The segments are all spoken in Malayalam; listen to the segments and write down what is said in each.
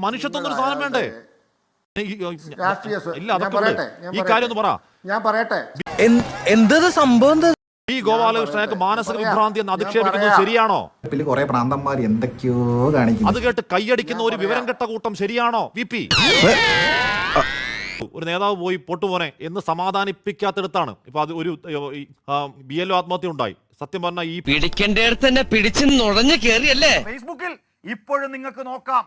മനുഷ്യത്വം ഒരു സാധനം വേണ്ടേ? ഈ കാര്യം ഒന്ന് പറ. ഞാൻ പറയട്ടെ, എന്തത് സംഭവം? ഈ ഗോപാലകൃഷ്ണനൊക്കെ മാനസിക വിഭ്രാന്തി എന്ന് അധിക്ഷേപിക്കുന്നത് ശരിയാണോ? കുറെ പ്രാന്തന്മാർ എന്തൊക്കെയോ കാണിക്കുന്നു. അത് കേട്ട് കൈയടിക്കുന്ന ഒരു വിവരം കെട്ട കൂട്ടം ശരിയാണോ? വി പി ഒരു നേതാവ് പോയി പൊട്ടുപോനെ എന്ന് സമാധാനിപ്പിക്കാത്തടത്താണ് ഇപ്പൊ അത് ഒരു BLO ആത്മഹത്യ ഉണ്ടായി. സത്യം പറഞ്ഞാൽ ഈ പിടിക്കേണ്ടടുത്ത് തന്നെ പിടിച്ച് നുഴഞ്ഞു കേറിയല്ലേ. ഫേസ്ബുക്കിൽ ഇപ്പോഴും നിങ്ങൾക്ക് നോക്കാം,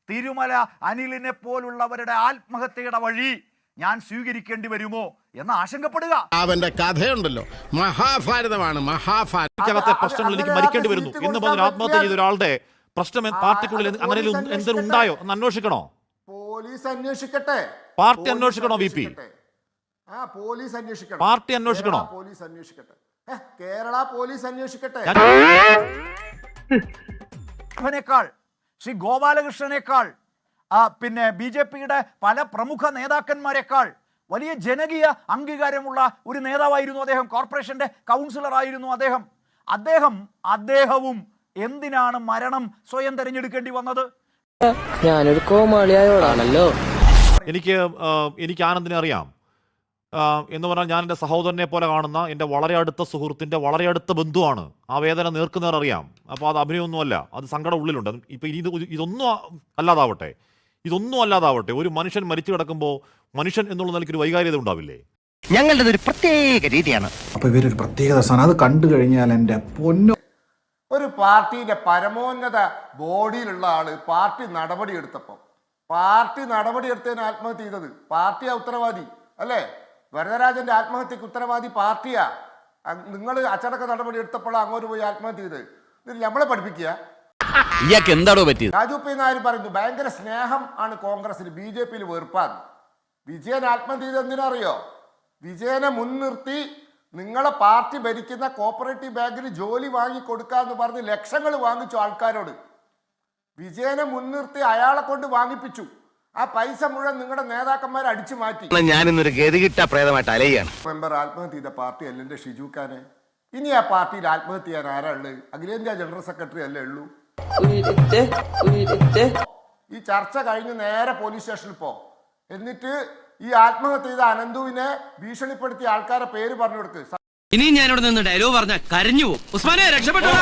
തിരുമല അനിലിനെ പോലുള്ളവരുടെ ആത്മഹത്യയുടെ വഴി ഞാൻ സ്വീകരിക്കേണ്ടി വരുമോ എന്ന് ആശങ്കപ്പെടുക. അവന്റെ കഥയുണ്ടല്ലോ, മഹാഭാരതമാണ്. മഹാഭാരതത്തെ പ്രശ്നങ്ങൾ എനിക്ക് മരിക്കേണ്ടി വരുന്നു എന്ന് പറഞ്ഞ ആത്മഹത്യ ചെയ്ത ഒരാളുടെ പ്രശ്നം പാർട്ടിക്കുള്ളിൽ അങ്ങനെ എന്തെങ്കിലും ഉണ്ടായോ എന്ന് അന്വേഷിക്കണോ? പോലീസ് അന്വേഷിക്കട്ടെ. പാർട്ടി അന്വേഷിക്കണോ? വി പി പോലീസ് അന്വേഷിക്കണം. പാർട്ടി അന്വേഷിക്കണോ? പോലീസ് അന്വേഷിക്കട്ടെ. കേരള പോലീസ് അന്വേഷിക്കട്ടെ. ശ്രീ ഗോപാലകൃഷ്ണനേക്കാൾ പിന്നെ BJPയുടെ പല പ്രമുഖ നേതാക്കന്മാരെക്കാൾ വലിയ ജനകീയ അംഗീകാരമുള്ള ഒരു നേതാവായിരുന്നു അദ്ദേഹം. കോർപ്പറേഷന്റെ കൗൺസിലർ ആയിരുന്നു അദ്ദേഹവും എന്തിനാണ് മരണം സ്വയം തെരഞ്ഞെടുക്കേണ്ടി വന്നത്? ഞാനൊരു കോമാളിയായോടാണല്ലോ. എനിക്ക് ആനന്ദിനെ അറിയാം എന്ന് പറഞ്ഞാൽ ഞാൻ എൻ്റെ സഹോദരനെ പോലെ കാണുന്ന എൻ്റെ വളരെ അടുത്ത സുഹൃത്തിൻ്റെ വളരെ അടുത്ത ബന്ധുവാണ്. ആ വേദന നേർക്കുന്നവർ അറിയാം. അപ്പോൾ അത് അഭിനയമൊന്നുമല്ല, അത് സങ്കടം ഉള്ളിലുണ്ട്. ഇപ്പം ഇതൊന്നും അല്ലാതാവട്ടെ ഒരു മനുഷ്യൻ മരിച്ചു കിടക്കുമ്പോൾ മനുഷ്യൻ എന്നുള്ള നിലയ്ക്കൊരു വൈകാര്യത ഉണ്ടാവില്ലേ? ഞങ്ങളുടെ ഒരു പ്രത്യേക രീതിയാണ്. അപ്പൊ ഇവരൊരു പ്രത്യേകത അത് കണ്ടു കഴിഞ്ഞാൽ എൻ്റെ പൊന്നു. ഒരു പാർട്ടിയുടെ പരമോന്നത ബോഡിയിലുള്ള ആള് പാർട്ടി നടപടി എടുത്തതിന് ആത്മഹത്യ ചെയ്തത് പാർട്ടിയാ ഉത്തരവാദി അല്ലേ? വരദരാജന്റെ ആത്മഹത്യക്ക് ഉത്തരവാദി പാർട്ടിയാ. നിങ്ങൾ അച്ചടക്ക നടപടി എടുത്തപ്പോൾ അങ്ങോട്ട് പോയി ആത്മഹത്യ ചെയ്ത് ഇത് നമ്മളെ പഠിപ്പിക്കുക. ഇയാൾക്ക് എന്താണോ പറ്റിയത്? രാജു പി നായർ പറയുന്നു ഭയങ്കര സ്നേഹം ആണ് കോൺഗ്രസിന്, BJPയിൽ വെറുപ്പാണ്. വിജയൻ ആത്മഹത്യ ചെയ്ത് എന്തിനറിയോ? വിജയനെ മുൻനിർത്തി നിങ്ങളെ പാർട്ടി ഭരിക്കുന്ന കോപ്പറേറ്റീവ് ബാങ്കിൽ ജോലി വാങ്ങി കൊടുക്കാന്ന് പറഞ്ഞ് ലക്ഷങ്ങൾ വാങ്ങിച്ചു ആൾക്കാരോട്. വിജയനെ മുൻനിർത്തി അയാളെ കൊണ്ട് വാങ്ങിപ്പിച്ചു. ആ പൈസ മുഴുവൻ നിങ്ങളുടെ നേതാക്കന്മാരെ അടിച്ചു മാറ്റി. ഞാനിന്നൊരു ഗതികിട്ട പ്രേതമായിട്ട് അലയാണ്. മെമ്പർ ആത്മഹത്യ ചെയ്ത പാർട്ടി അല്ലെന്റെ ഷിജുഖാനെ. ഇനി ആ പാർട്ടിയിൽ ആത്മഹത്യ ചെയ്യാൻ ആരാ ഉള്ളത്? അഖിലേന്ത്യാ ജനറൽ സെക്രട്ടറി അല്ലേ ഉള്ളൂ. ഈ ചർച്ച കഴിഞ്ഞ് നേരെ പോലീസ് സ്റ്റേഷനിൽ പോ. എന്നിട്ട് ഈ ആത്മഹത്യ ചെയ്ത അനന്തുവിനെ ഭീഷണിപ്പെടുത്തിയ ആൾക്കാരെ പേര് പറഞ്ഞു കൊടുക്ക്. ഇനി ഞാനിവിടെ നിന്ന് ഡയലോഗ് പറഞ്ഞ കരഞ്ഞു പോകും. ഉസ്മാനെ രക്ഷപ്പെട്ടോ.